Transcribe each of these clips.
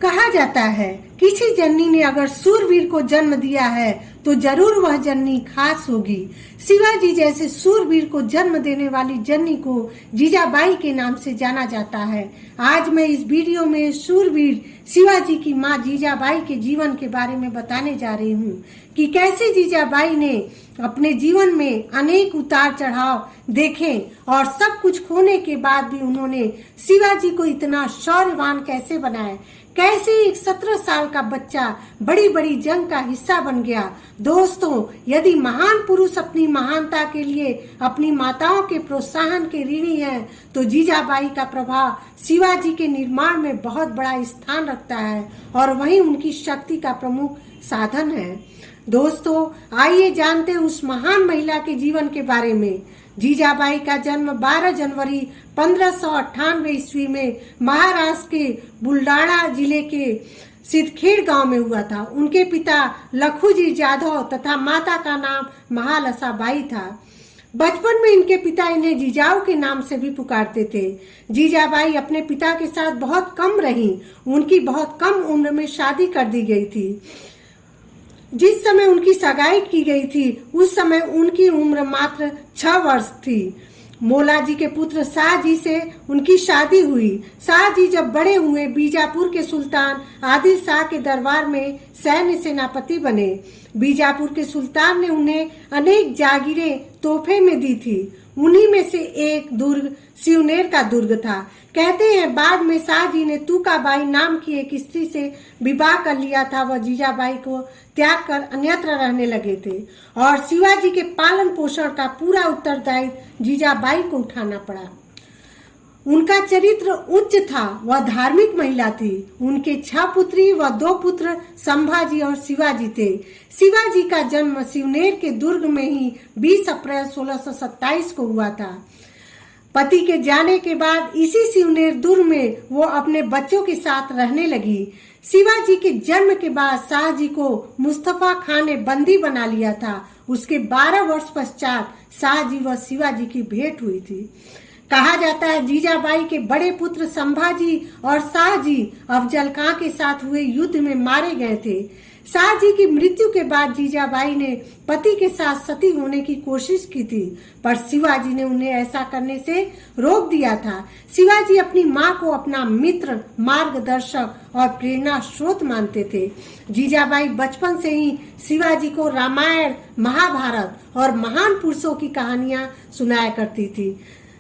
कहा जाता है किसी जननी ने अगर सूरवीर को जन्म दिया है तो जरूर वह जननी खास होगी। शिवाजी जैसे सूरवीर को जन्म देने वाली जननी को जीजाबाई के नाम से जाना जाता है। आज मैं इस वीडियो में सूरवीर शिवाजी की मां जीजाबाई के जीवन के बारे में बताने जा रही हूँ कि कैसे जीजाबाई ने अपने जीवन में अनेक उतार चढ़ाव देखे और सब कुछ खोने के बाद भी उन्होंने शिवाजी को इतना शौर्यवान कैसे बनाया, कैसे एक 17 साल का बच्चा बड़ी बड़ी जंग का हिस्सा बन गया। दोस्तों, यदि महान पुरुष अपनी महानता के लिए अपनी माताओं के प्रोत्साहन के ऋणी हैं, तो जीजाबाई का प्रभाव शिवाजी के निर्माण में बहुत बड़ा स्थान रखता है और वही उनकी शक्ति का प्रमुख साधन है। दोस्तों, आइए जानते हैं उस महान महिला के जीवन के बारे में। जीजाबाई का जन्म 12 जनवरी 1598 ईस्वी में महाराष्ट्र के बुलडाणा जिले के सिद्धखेड़ गांव में हुआ था। उनके पिता लखूजी जाधव तथा माता का नाम महालसाबाई था। बचपन में इनके पिता इन्हें जीजाऊ के नाम से भी पुकारते थे। जीजाबाई अपने पिता के साथ बहुत कम रही। उनकी बहुत कम उम्र में शादी कर दी गई थी। जिस समय उनकी सगाई की गई थी उस समय उनकी उम्र मात्र 6 वर्ष थी। मौलाजी के पुत्र शाहजी से उनकी शादी हुई। शाहजी जब बड़े हुए बीजापुर के सुल्तान आदिल शाह के दरबार में सैन्य सेनापति बने। बीजापुर के सुल्तान ने उन्हें अनेक जागीरें तोहफे में दी थी। उन्हीं में से एक दुर्ग सिवनेर का दुर्ग था। कहते हैं बाद में शाहजी ने तूकाबाई नाम की एक स्त्री से विवाह कर लिया था। वह जीजाबाई को त्याग कर अन्यत्र रहने लगे थे और शिवाजी के पालन पोषण का पूरा उत्तरदायित्व जीजाबाई को उठाना पड़ा। उनका चरित्र उच्च था। वह धार्मिक महिला थी। उनके 6 पुत्री व 2 पुत्र संभाजी और शिवाजी थे। शिवाजी का जन्म सिवनेर के दुर्ग में ही 20 अप्रैल 1627 को हुआ था। पति के जाने के बाद इसी सिवनेर दुर्ग में वो अपने बच्चों के साथ रहने लगी। शिवाजी के जन्म के बाद शाहजी को मुस्तफा खान ने बंदी बना लिया था। उसके 12 वर्ष पश्चात शाहजी व शिवाजी की भेंट हुई थी। कहा जाता है जीजाबाई के बड़े पुत्र संभाजी और शाहजी अफजल खां के साथ हुए युद्ध में मारे गए थे। शाहजी की मृत्यु के बाद जीजाबाई ने पति के साथ सती होने की कोशिश की थी, पर शिवाजी ने उन्हें ऐसा करने से रोक दिया था। शिवाजी अपनी मां को अपना मित्र, मार्गदर्शक और प्रेरणा स्रोत मानते थे। जीजाबाई बचपन से ही शिवाजी को रामायण, महाभारत और महान पुरुषों की कहानियां सुनाया करती थी।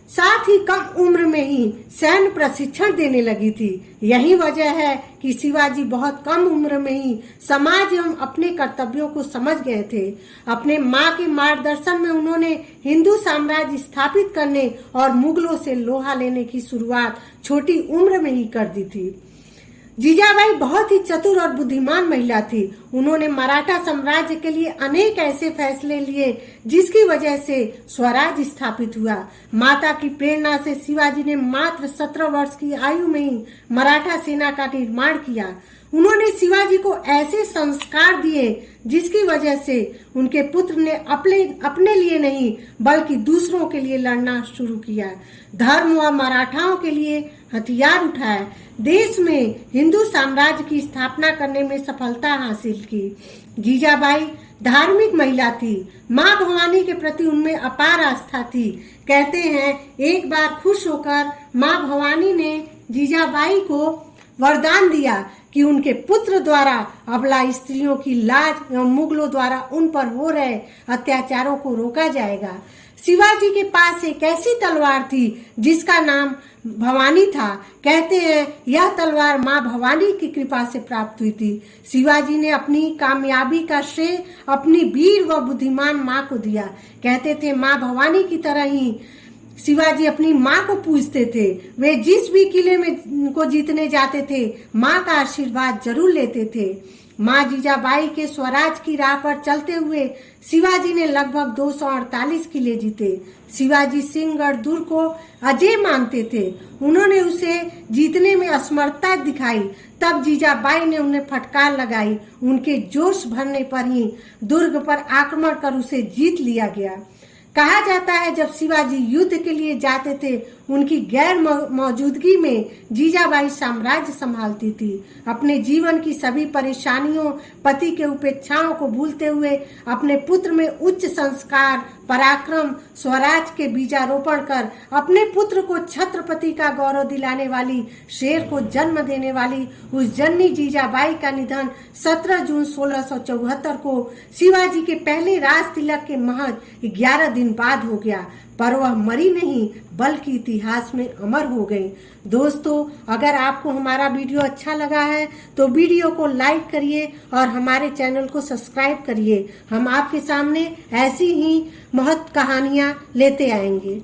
साथ ही कम उम्र में ही सैन्य प्रशिक्षण देने लगी थी। यही वजह है कि शिवाजी बहुत कम उम्र में ही समाज एवं अपने कर्तव्यों को समझ गए थे। अपने मां के मार्गदर्शन में उन्होंने हिंदू साम्राज्य स्थापित करने और मुगलों से लोहा लेने की शुरुआत छोटी उम्र में ही कर दी थी। जीजाबाई बहुत ही चतुर और बुद्धिमान महिला थी। उन्होंने मराठा साम्राज्य के लिए अनेक ऐसे फैसले लिए जिसकी वजह से स्वराज स्थापित हुआ। माता की प्रेरणा से शिवाजी ने मात्र 17 वर्ष की आयु में ही मराठा सेना का निर्माण किया। उन्होंने शिवाजी को ऐसे संस्कार दिए जिसकी वजह से उनके पुत्र ने अपने लिए नहीं बल्कि दूसरों के लिए लड़ना शुरू किया। धर्म व मराठाओं के लिए हथियार उठाए। देश में हिंदू साम्राज्य की स्थापना करने में सफलता हासिल की। जीजाबाई धार्मिक महिला थी। मां भवानी के प्रति उनमें अपार आस्था थी। कहते हैं एक बार खुश होकर मां भवानी ने जीजाबाई को वरदान दिया कि उनके पुत्र द्वारा अबला स्त्रियों की लाज एवं मुगलों द्वारा उन पर हो रहे अत्याचारों को रोका जाएगा। शिवाजी के पास एक ऐसी तलवार थी जिसका नाम भवानी था। कहते हैं यह तलवार मां भवानी की कृपा से प्राप्त हुई थी। शिवाजी ने अपनी कामयाबी का श्रेय अपनी वीर व बुद्धिमान मां को दिया। कहते थे मां भवानी की तरह ही शिवाजी अपनी मां को पूजते थे। वे जिस भी किले में को जीतने जाते थे मां का आशीर्वाद जरूर लेते थे। मां जीजाबाई के स्वराज की राह पर चलते हुए शिवाजी ने लगभग 248 किले जीते। शिवाजी सिंहगढ़ दुर्ग को अजय मानते थे। उन्होंने उसे जीतने में असमर्थता दिखाई। तब जीजाबाई ने उन्हें फटकार लगाई। उनके जोश भरने पर ही दुर्ग पर आक्रमण कर उसे जीत लिया गया। कहा जाता है जब शिवाजी युद्ध के लिए जाते थे उनकी गैर मौजूदगी में जीजाबाई साम्राज्य संभालती थी। अपने जीवन की सभी परेशानियों, पति के उपेक्षाओं को भूलते हुए अपने पुत्र में उच्च संस्कार, पराक्रम, स्वराज के बीजारोपण कर अपने पुत्र को छत्रपति का गौरव दिलाने वाली, शेर को जन्म देने वाली उस जननी जीजाबाई का निधन 17 जून 1674 को शिवाजी के पहले राज तिलक के महज 11 दिन बाद हो गया। पर वह मरी नहीं बल्कि इतिहास में अमर हो गई। दोस्तों, अगर आपको हमारा वीडियो अच्छा लगा है तो वीडियो को लाइक करिए और हमारे चैनल को सब्सक्राइब करिए। हम आपके सामने ऐसी ही महत्व कहानियाँ लेते आएंगे।